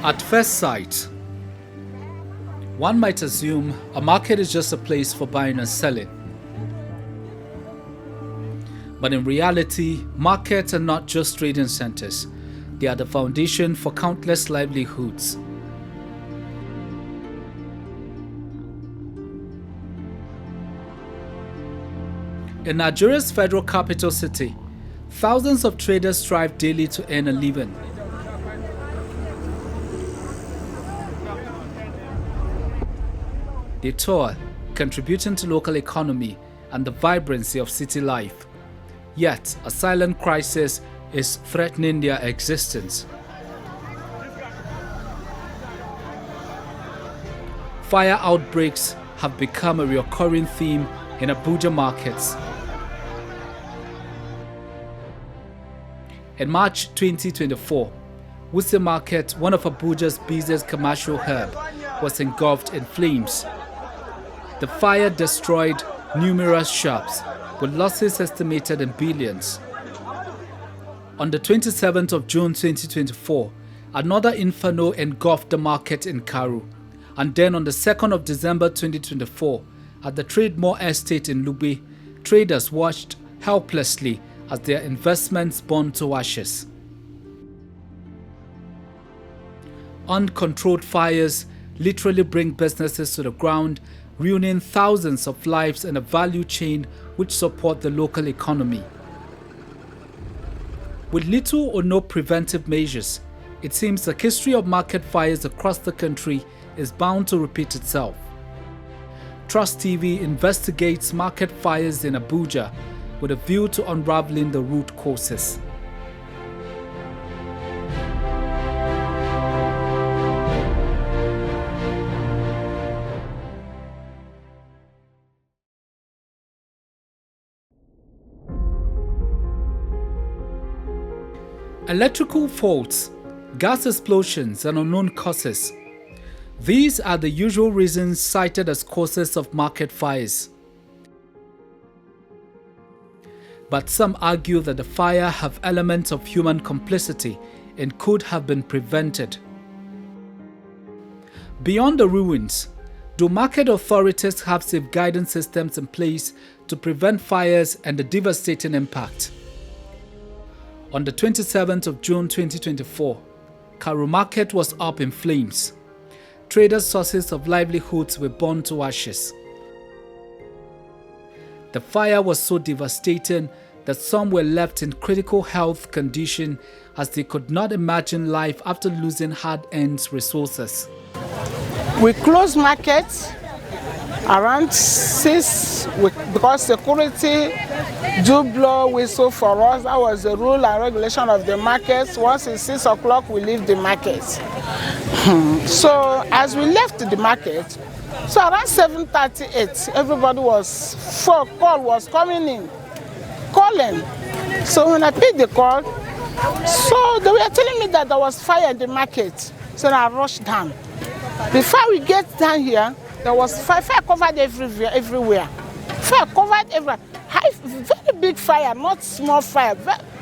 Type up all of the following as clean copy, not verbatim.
At first sight, one might assume a market is just a place for buying and selling. But in reality, markets are not just trading centers. They are the foundation for countless livelihoods. In Nigeria's federal capital city, thousands of traders strive daily to earn a living. They toil, contributing to local economy and the vibrancy of city life. Yet, a silent crisis is threatening their existence. Fire outbreaks have become a recurring theme in Abuja markets. In March 2024, Wuse Market, one of Abuja's busiest commercial hubs, was engulfed in flames. The fire destroyed numerous shops, with losses estimated in billions. On the 27th of June 2024, another inferno engulfed the market in Karu. And then on the 2nd of December 2024, at the Trademore Estate in Lube, traders watched helplessly as their investments burned to ashes. Uncontrolled fires literally bring businesses to the ground, ruining thousands of lives in a value chain which support the local economy. With little or no preventive measures, it seems the history of market fires across the country is bound to repeat itself. Trust TV investigates market fires in Abuja with a view to unraveling the root causes. Electrical faults, gas explosions, and unknown causes. These are the usual reasons cited as causes of market fires. But some argue that the fire have elements of human complicity and could have been prevented. Beyond the ruins, do market authorities have safe guidance systems in place to prevent fires and the devastating impact? On the 27th of June 2024, Karu Market was up in flames. Traders' sources of livelihoods were burned to ashes. The fire was so devastating that some were left in critical health condition as they could not imagine life after losing hard-earned resources. We closed markets around 6 because security do blow whistle for us. That was the rule and regulation of the markets. Once it's 6 o'clock, we leave the markets. So as we left the market, so around 7:38, everybody was, call was coming in, calling. So when I picked the call, so they were telling me that there was fire in the market. So I rushed down. Before we get down here, there was fire covered everywhere. Fire covered everywhere. Very big fire, not small fire,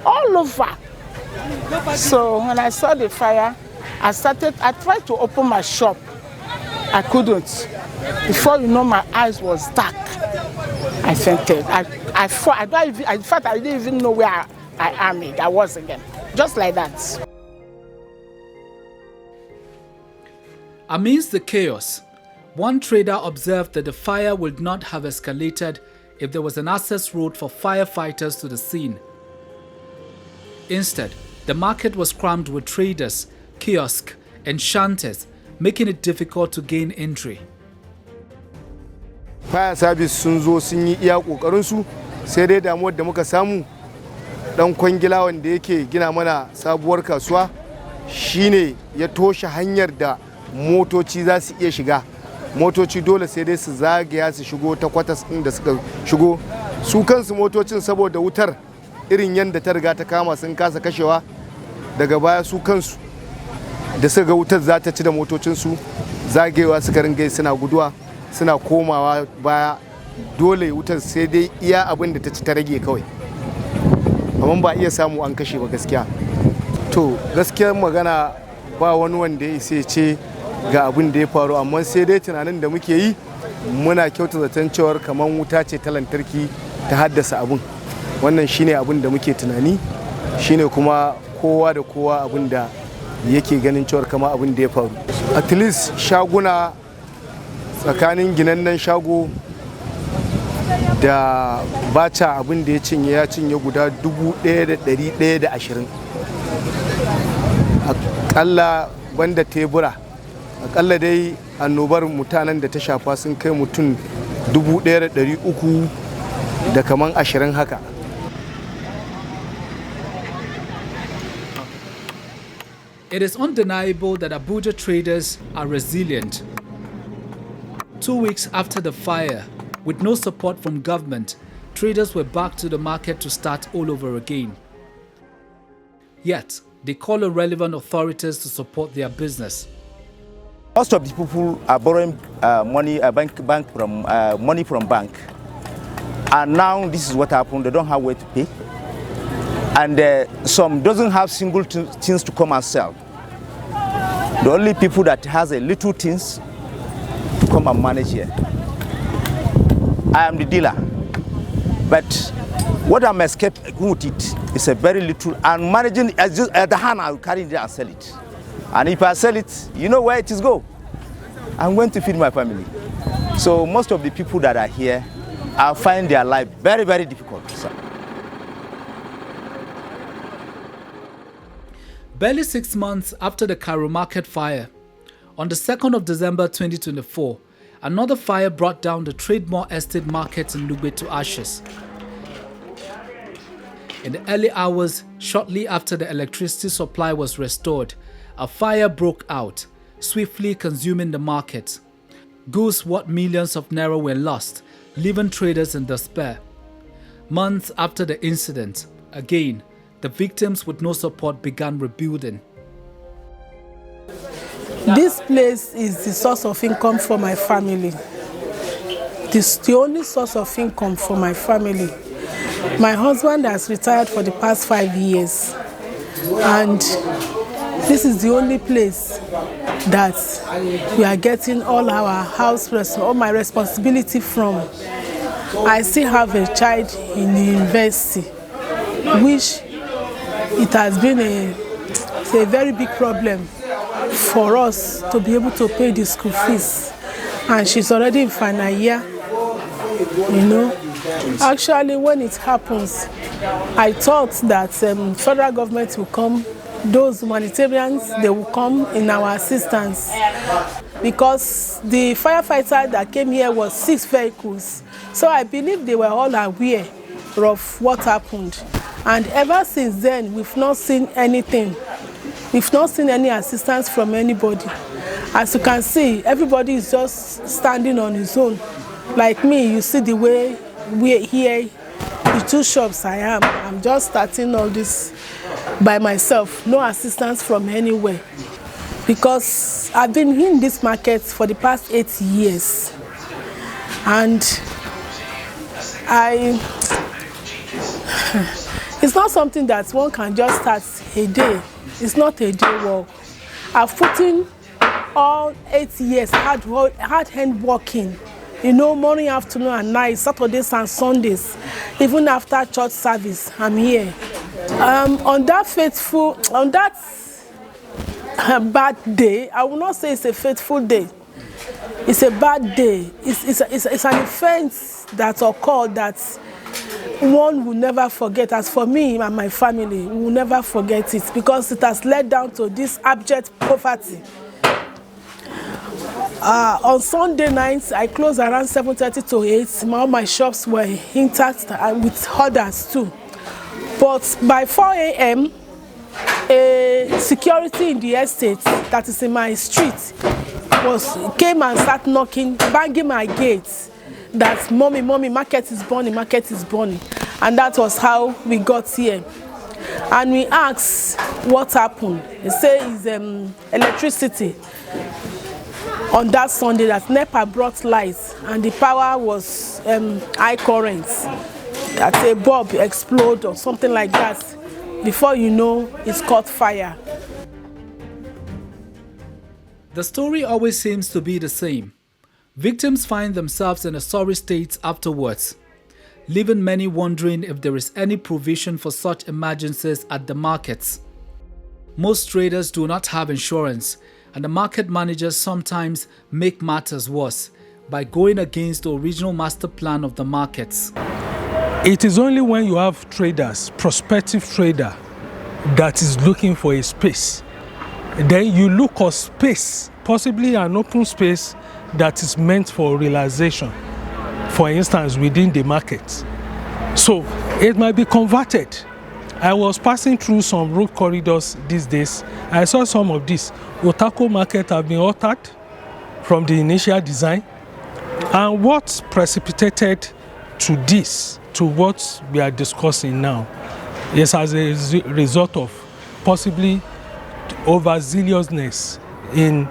all over. So when I saw the fire, I tried to open my shop. I couldn't. Before you know, my eyes was dark. I fainted. In fact, I didn't even know where I was again. Just like that. Amidst the chaos, one trader observed that the fire would not have escalated if there was an access road for firefighters to the scene. Instead, the market was crammed with traders, kiosks, and shanties, making it difficult to gain entry. Fire service sun zo sun yi iya kokarin su, sai dai damuwar da muka samu dan kwangila wanda yake gina mana sabuwar kasuwa shine ya toshe hanyar da motoci za su iya shiga. Motoci dole sai dai su zagaya su shigo ta kwatas din da suka shigo. Su kansu motocin saboda wutar irin yanda ta riga ta kama sun kasa kashewa, daga baya su kansu da suka ga wutar za ta ci da motocin su zagayewa suka ringa suna guduwa suna komawa baya. Dole wutar sai dai iya abin da ta ci ta rage kawai, amma ba iya samu an kashe ba gaskiya. To gaskiyar magana ba wani wanda ya isa ce ga abin da ya faru, amma sai dai tunanin da muke yi muna kyauta zaton cewar kamar wuta ce ta lantarki ta haddasa abin. Wannan shine abin da muke tunani, shine kuma kowa da kowa abin da yake ganin cewar kama abin da ya faru. At least shaguna tsakanin ginannen shago da baca abin da ya cinye guda 1,120. Akalla banda tebura, akalla dai annobar mutanen da ta shafa sun kai mutum 1,300 da kaman 20 haka. It is undeniable that Abuja traders are resilient. 2 weeks after the fire, with no support from government, traders were back to the market to start all over again. Yet, they call on relevant authorities to support their business. Most of the people are borrowing money from bank, and now this is what happened. They don't have where to pay, and some doesn't have single things to come and sell. The only people that has a little things to come and manage here. I am the dealer, but what I'm escaping with it is a very little, and managing at the hand I will carry it and sell it. And if I sell it, you know where it is go. I'm going to feed my family. So most of the people that are here, I find their life very, very difficult. Barely 6 months after the Cairo Market fire, on the 2nd of December 2024, another fire brought down the Trademore Estate market in Lugbe to ashes. In the early hours, shortly after the electricity supply was restored, a fire broke out, swiftly consuming the market. Goods worth millions of naira were lost, leaving traders in despair. Months after the incident, again, the victims with no support began rebuilding. This place is the source of income for my family. This is the only source of income for my family. My husband has retired for the past 5 years, and this is the only place that we are getting all our all my responsibility from. I still have a child in the university, which it has been a very big problem for us to be able to pay the school fees, and she's already in final year, you know. Actually, when it happens, I thought that federal government will come, those humanitarians, they will come in our assistance, because the firefighter that came here was 6 vehicles, so I believe they were all aware of what happened. And ever since then, we've not seen anything. We've not seen any assistance from anybody. As you can see, everybody is just standing on his own. Like me, you see the way we're here, the 2 shops I am. I'm just starting all this by myself. No assistance from anywhere. Because I've been in this market for the past 8 years. And it's not something that one can just start a day. It's not a day work. I've put in all 8 years hard hand working. You know, morning, afternoon, and night, Saturdays and Sundays. Even after church service, I'm here. On that bad day, I will not say it's a faithful day. It's a bad day. It's an offense that occurred that one will never forget. As for me and my family, we will never forget it, because it has led down to this abject poverty. On Sunday nights, I closed around 7:30 to 8. All my shops were intact with others too. But by 4 a.m., a security in the estate that is in my street came and started knocking, banging my gates. That mommy, market is burning, market is burning. And that was how we got here. And we asked what happened. They say it's electricity. On that Sunday, that NEPA brought lights, and the power was high currents. That a bulb explode or something like that. Before you know, it's caught fire. The story always seems to be the same. Victims find themselves in a sorry state afterwards, leaving many wondering if there is any provision for such emergencies at the markets. Most traders do not have insurance, and the market managers sometimes make matters worse by going against the original master plan of the markets. It is only when you have traders, prospective trader, that is looking for a space. Then you look for space, possibly an open space that is meant for realization, for instance, within the market. So it might be converted. I was passing through some road corridors these days. I saw some of this. Utako market have been altered from the initial design. And what precipitated to this, to what we are discussing now, is as a result of possibly overzealousness in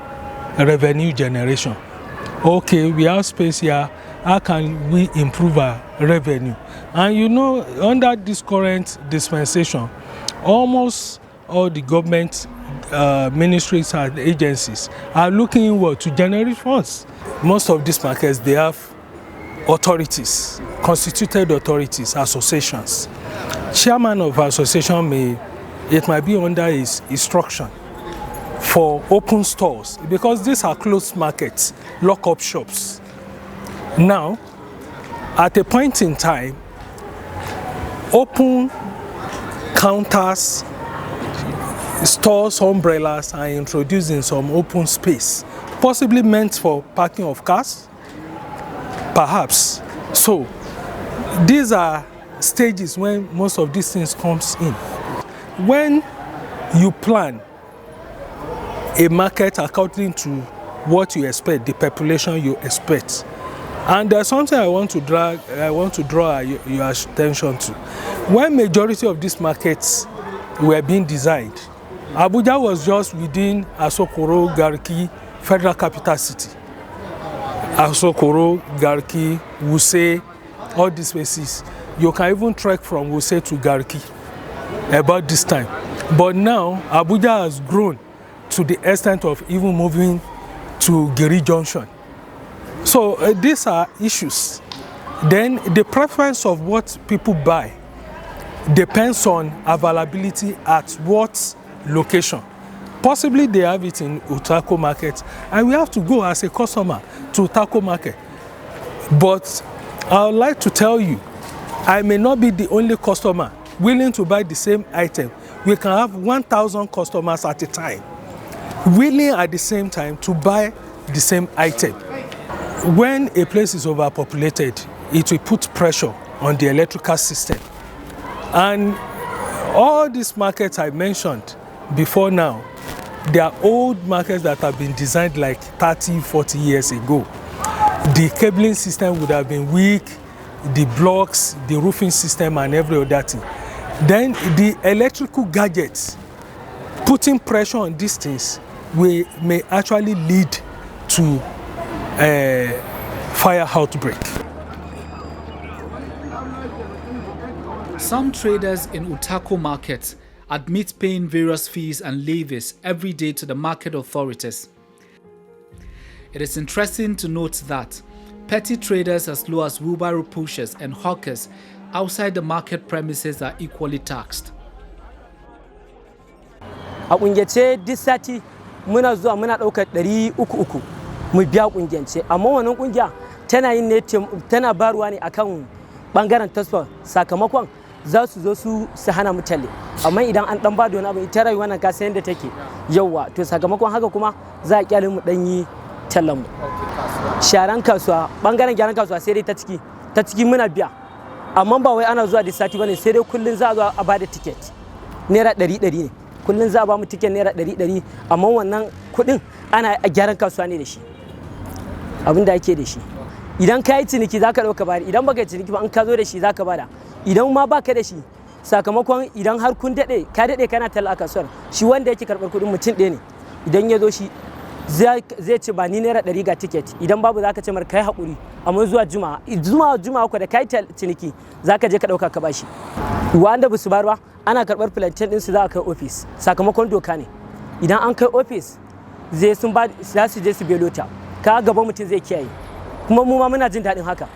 revenue generation. Okay, we have space here. How can we improve our revenue? And you know, under this current dispensation, almost all the government ministries and agencies are looking inward to generate funds. Most of these markets, they have authorities, constituted authorities, associations. Chairman of association might be under his instruction for open stores, because these are closed markets, lock-up shops. Now, at a point in time, open counters, stores, umbrellas are introducing some open space, possibly meant for parking of cars, perhaps. So, these are stages when most of these things comes in. When you plan a market according to what you expect, the population you expect, and there's something I want to draw your attention to. When majority of these markets were being designed, Abuja was just within Asokoro, Garki, Federal Capital City. Asokoro, Garki, Wuse, all these places. You can even trek from Wuse to Garki about this time. But now, Abuja has grown to the extent of even moving to Giri Junction. So these are issues. Then the preference of what people buy depends on availability at what location. Possibly they have it in Utako market, and we have to go as a customer to Utako market. But I would like to tell you, I may not be the only customer willing to buy the same item. We can have 1,000 customers at a time willing at the same time to buy the same item. When a place is overpopulated, it will put pressure on the electrical system. And all these markets I mentioned before now, they are old markets that have been designed like 30, 40 years ago. The cabling system would have been weak, the blocks, the roofing system, and every other thing. Then the electrical gadgets, putting pressure on these things, may actually lead to a fire outbreak. Some traders in Utako markets admit paying various fees and levies every day to the market authorities. It is interesting to note that petty traders as low as wheelbarrow pushers and hawkers outside the market premises are equally taxed. A kungiyance duk sati muna zuwa muna daukar 300 mu biya kungiyance, amma wannan kungiya tana yin ne tana baruwa ne akan bangaren tasfa, sakamakon za su zo su hana mu talle. Amma idan an dan ba da wani abu ita rayuwa nan ka san yadda take yawa, to sakamakon haka kuma za a kyale mu dan yi tallan mu. Sharan kasuwa, bangaren gyaran kasuwa sai dai ta ciki muna biya, amma ba wai ana zuwa da sati bane, sai dai kullun za a zo a bada ticket naira 100 ne, kullun za a ba mu ticket naira 100, amma wannan kudin ana a gyaran kasuwa ne da shi, abin da ake da shi. Idan ka yi ciniki za ka dauka bada, idan baka yi ciniki ba an ka zo da shi za ka bada, idan ma baka da shi sakamakon idan har kun dade ka dade kana talla a kasuwar, shi wanda yake karbar kudin mutum ɗaya ne, idan ya zo shi zai ce ba ni naira 100 ga ticket, idan babu za ka ce mar kai haƙuri, amma zuwa juma'a ko da kai ciniki za ka je ka ɗauka ka bashi. Wanda ba su bar ba ana karɓar plantain ɗinsu za a kai office, sakamakon doka ne. Idan an kai office zai sun ba za su je su belo ta ka gaba mutum zai kiyaye kuma mu ma muna jin daɗin haka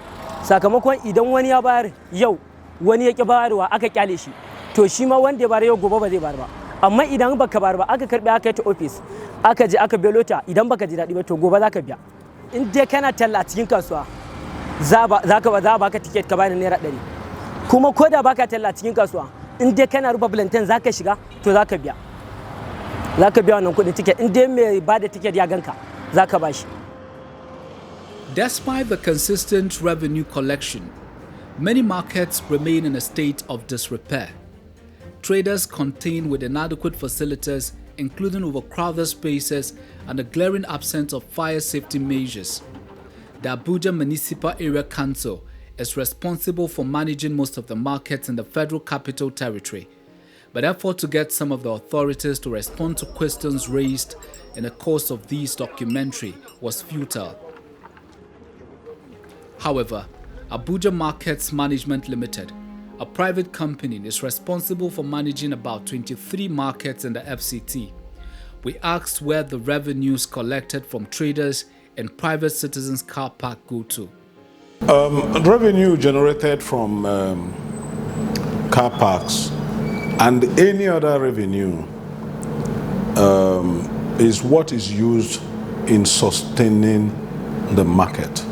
sakamakon idan wani ya bayar yau wani ya ki bayarwa aka kyale shi to shi ma wanda ya bayar yau gobe ba zai bayar ba amma idan baka bayar ba aka karbe aka yi ta office aka je aka belo ta idan baka ji daɗi ba to gobe za ka biya in dai kana talla a cikin kasuwa za a baka tiket ka bani naira 100 kuma ko da baka talla a cikin kasuwa in dai kana ruba plantain za ka shiga to za ka biya wannan kuɗin tiket in dai mai ba da tiket ya ganka za ka bashi. Despite the consistent revenue collection, many markets remain in a state of disrepair. Traders contained with inadequate facilities, including overcrowded spaces and a glaring absence of fire safety measures. The Abuja Municipal Area Council is responsible for managing most of the markets in the Federal Capital Territory, but effort to get some of the authorities to respond to questions raised in the course of this documentary was futile. However, Abuja Markets Management Limited, a private company, is responsible for managing about 23 markets in the FCT. We asked where the revenues collected from traders and private citizens' car park go to. Revenue generated from car parks and any other revenue is what is used in sustaining the market.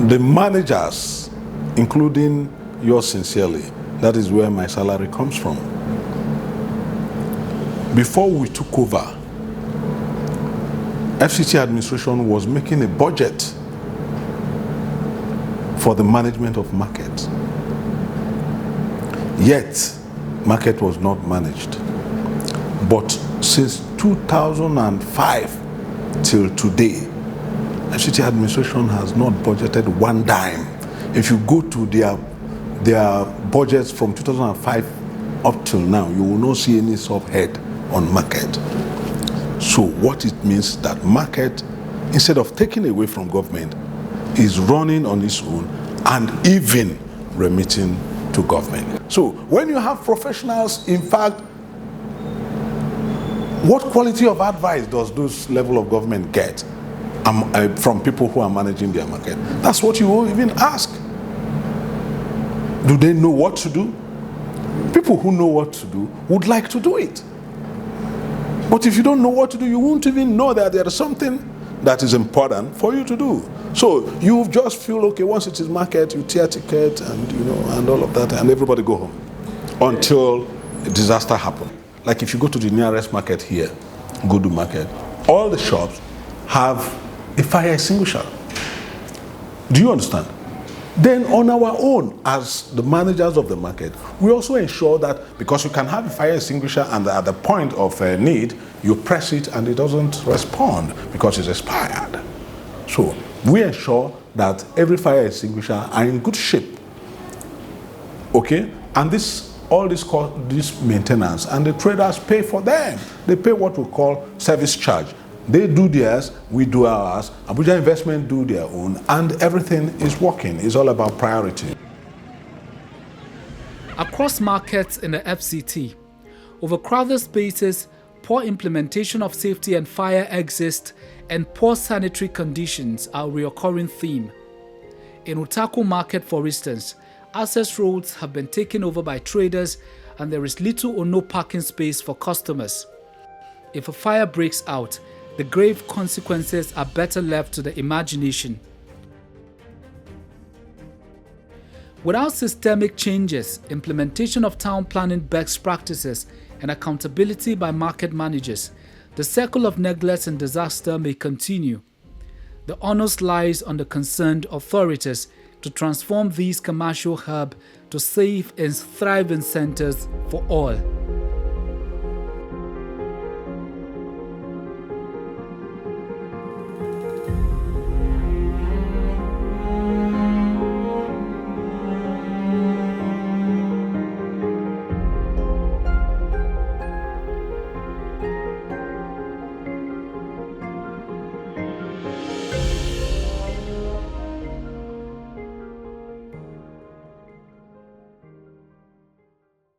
The managers, including yours sincerely, that is where my salary comes from. Before we took over, FCT administration was making a budget for the management of market. Yet, market was not managed. But since 2005 till today, FCT administration has not budgeted one dime. If you go to their budgets from 2005 up till now, you will not see any soft head on market. So what it means that market, instead of taking away from government, is running on its own and even remitting to government. So when you have professionals, in fact, what quality of advice does this level of government get from people who are managing their market? That's what you will even ask. Do they know what to do? People who know what to do would like to do it. But if you don't know what to do, you won't even know that there is something that is important for you to do. So you just feel, okay, once it is market, you tear ticket and and all of that, and everybody go home until a disaster happens. Like if you go to the nearest market here, Godu Market, all the shops have a fire extinguisher. Do you understand? Then on our own, as the managers of the market, we also ensure that, because you can have a fire extinguisher and at the point of need, you press it and it doesn't respond because it's expired. So we ensure that every fire extinguisher are in good shape. Okay? And all this maintenance, and the traders pay for them. They pay what we call service charge. They do theirs, we do ours, Abuja Investment do their own, and everything is working. It's all about priority. Across markets in the FCT, overcrowded spaces, poor implementation of safety and fire exits, and poor sanitary conditions are a recurring theme. In Utaku Market, for instance, access roads have been taken over by traders and there is little or no parking space for customers. If a fire breaks out, the grave consequences are better left to the imagination. Without systemic changes, implementation of town planning best practices, and accountability by market managers, the circle of neglect and disaster may continue. The onus lies on the concerned authorities to transform these commercial hubs to safe and thriving centers for all.